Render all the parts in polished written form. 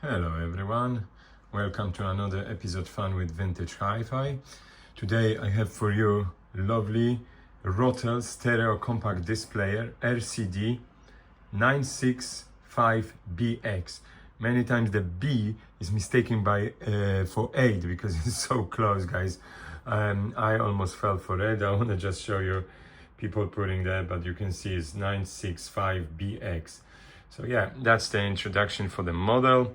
Hello everyone, welcome to another episode Fun with Vintage Hi-Fi. Today I have for you lovely Rotel stereo compact disc player RCD-965BX. Many times the B is mistaken for 8 because it's so close, guys. I almost fell for it. I want to just show you people putting that, but you can see it's 965BX. So yeah, that's the introduction for the model.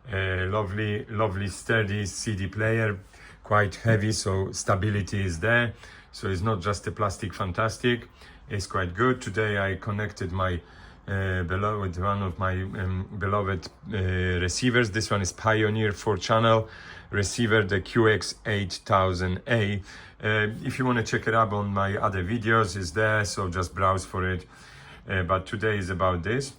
Lovely sturdy CD player, quite heavy, so stability is there. So it's not just a plastic fantastic, it's quite good. Today I connected my one of my beloved receivers. This one is Pioneer 4-channel receiver, the QX8000A. If you want to check it up on my other videos, it's there, so just browse for it. But today is about this,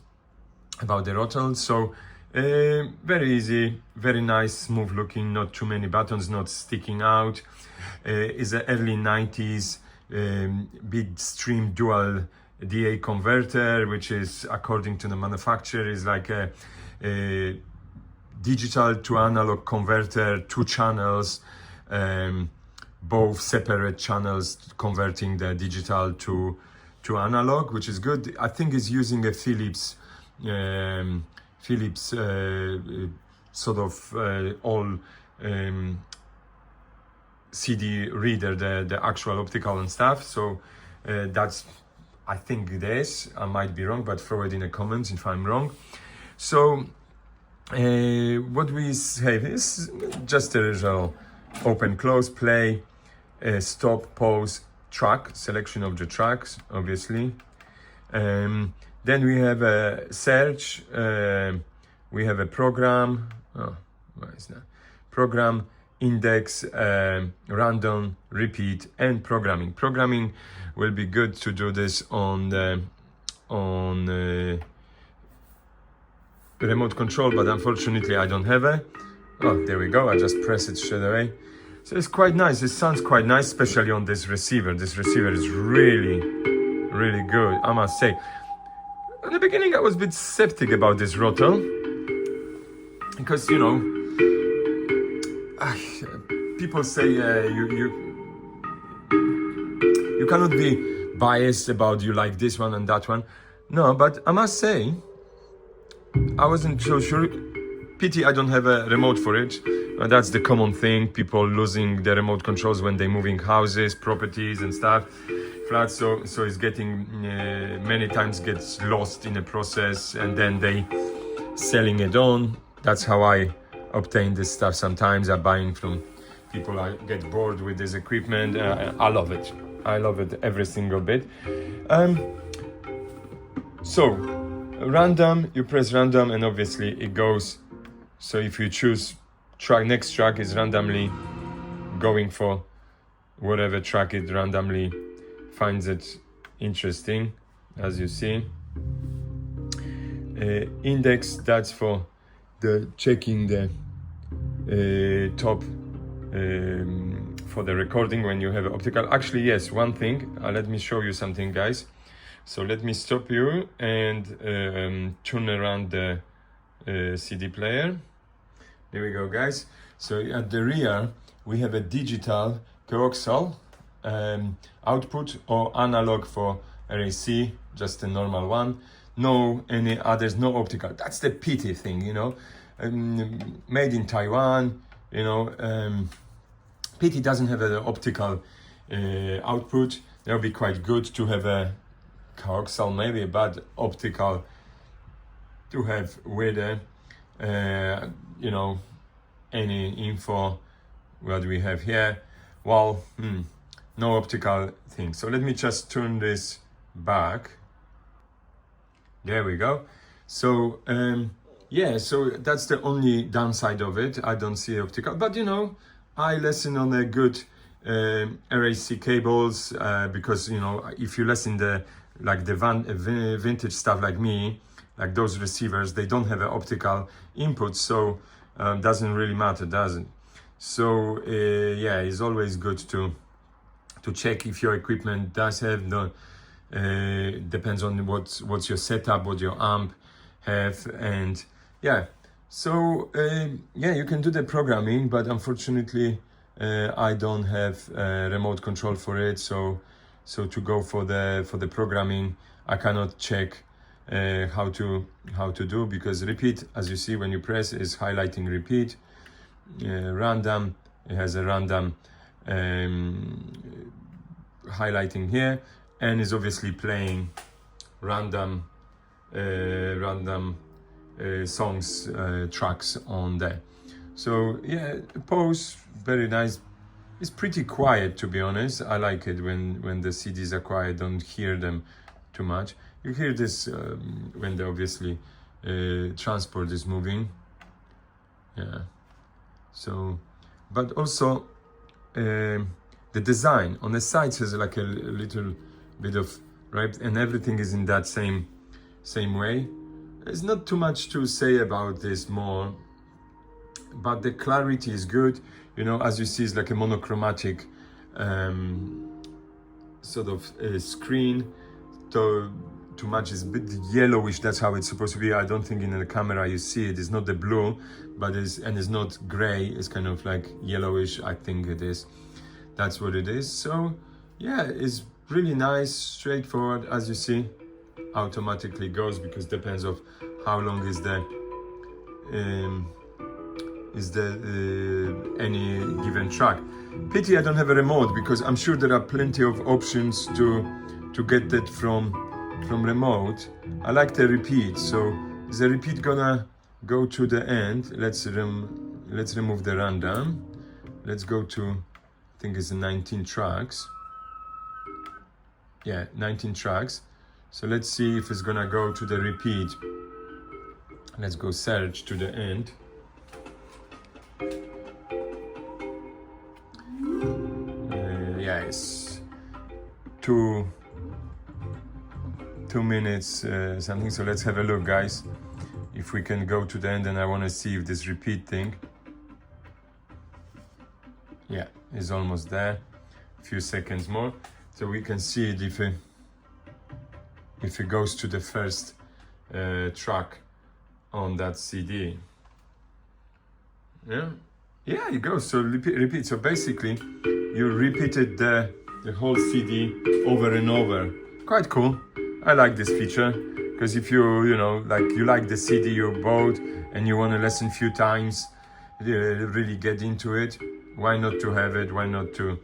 about the Rotel. So very easy, very nice, smooth looking, not too many buttons, not sticking out. Is an early 90s bitstream dual DA converter, which is, according to the manufacturer, is like a digital to analog converter, 2 channels, both separate channels converting the digital to analog, which is good. I think it's using a Philips sort of all CD reader, the actual optical and stuff. So that's, I think it is. I might be wrong, but throw it in the comments if I'm wrong. So what we have is just the usual open, close, play, stop, pause, track, selection of the tracks, obviously. Then we have a search, we have a program, where is that? Program, index, random, repeat, and programming. Programming will be good to do this on remote control, but unfortunately I don't have it. Oh, there we go, I just press it straight away. So it's quite nice, it sounds quite nice, especially on this receiver. This receiver is really good, I must say. In the beginning I was a bit skeptic about this Rotel, because, you know, people say you cannot be biased about you like this one and that one. No, but I must say, I wasn't so sure. Pity I don't have a remote for it. That's the common thing, people losing the remote controls when they're moving houses, properties and stuff, flats. So it's getting, many times gets lost in the process and then they selling it on. That's how I obtain this stuff. Sometimes I'm buying from people. I get bored with this equipment. I love it. I love it every single bit. So random, you press random and obviously it goes. So if you choose track, next track is randomly going for whatever track it randomly finds it interesting, as you see. Index, that's for the checking the top for the recording when you have optical. Actually, yes, one thing, let me show you something, guys. So let me stop you and turn around the CD player. There we go, guys. So at the rear we have a digital coaxial output or analog for RAC, just a normal one. No any others, no optical. That's the pity thing, you know. Made in Taiwan, you know. PT doesn't have an optical output. That would be quite good to have a coaxial maybe, but optical to have with a, you know, any info what we have here. Well, no optical thing. So let me just turn this back. There we go. So yeah, so that's the only downside of it. I don't see optical, but you know, I listen on a good RAC cables because, you know, if you listen the vintage stuff like me, like those receivers, they don't have an optical input, so doesn't really matter, does it? So yeah, it's always good to check if your equipment does have the depends on what's your setup, what your amp have, and yeah, So yeah, you can do the programming, but unfortunately I don't have remote control for it. So to go for the programming, I cannot check how to do, because repeat, as you see when you press, is highlighting repeat. Random, it has a random highlighting here, and is obviously playing random songs, tracks on there. So yeah, pause, very nice. It's pretty quiet, to be honest. I like it when the CDs are quiet. Don't hear them too much. You hear this when the obviously transport is moving. Yeah. So, but also the design on the sides has like a little bit of, right, and everything is in that same way. There's not too much to say about this more, but the clarity is good. You know, as you see, it's like a monochromatic sort of screen. Too much is a bit yellowish. That's how it's supposed to be. I don't think in the camera you see it. It's not the blue, but it's not gray. It's kind of like yellowish. I think it is. That's what it is. So yeah, it's really nice, straightforward. As you see, automatically goes, because depends of how long is the any given track. Pity I don't have a remote, because I'm sure there are plenty of options to get that from remote. I like the repeat. So is the repeat gonna go to the end? Let's remove the random. Let's go to, I think it's 19 tracks. Yeah, 19 tracks. So let's see if it's gonna go to the repeat. Let's go search to the end. Yeah, it's 2 minutes something. So let's have a look, guys, if we can go to the end. And I want to see if this repeat thing, yeah, is almost there. A few seconds more, so we can see it if it goes to the first track on that CD. Yeah, it goes. So repeat. So basically you repeated the whole CD over and over. Quite cool. I like this feature, because if you like the CD you bought and you want to listen a few times, really get into it, why not to have it? Why not to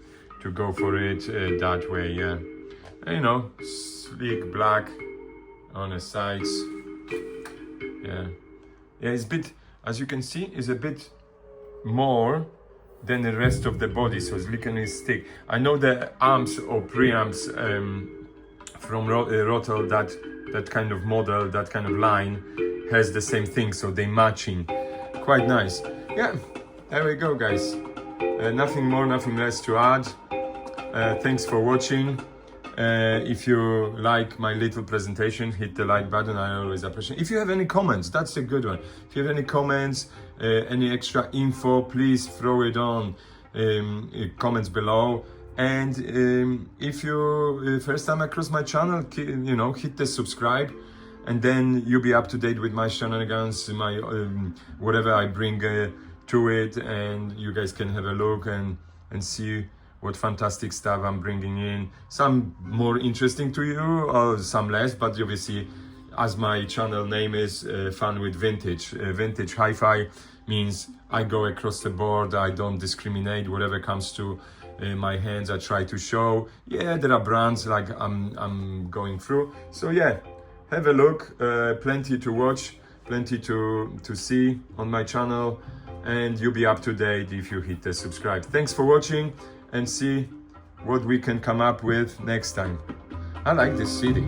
go for it that way? Yeah, and, you know, sleek black on the sides. Yeah, it's a bit, as you can see, is a bit more than the rest of the body. So it's looking at stick. I know the amps or preamps from Rotel, that kind of model, that kind of line, has the same thing, so they matching. Quite nice. Yeah, there we go, guys. Nothing more, nothing less to add. Thanks for watching. If you like my little presentation, hit the like button. I always appreciate it. If you have any comments, that's a good one. If you have any comments, any extra info, please throw it on comments below. And if you first time across my channel, hit the subscribe, and then you'll be up to date with my shenanigans, my whatever I bring to it, and you guys can have a look and see what fantastic stuff I'm bringing in. Some more interesting to you, or some less, but obviously, as my channel name is, Fun with Vintage. Vintage Hi-Fi means I go across the board. I don't discriminate. Whatever comes to my hands, I try to show. Yeah, there are brands like I'm going through. So yeah, have a look. Plenty to watch, plenty to see on my channel, and you'll be up to date if you hit the subscribe. Thanks for watching, and see what we can come up with next time. I like this CD.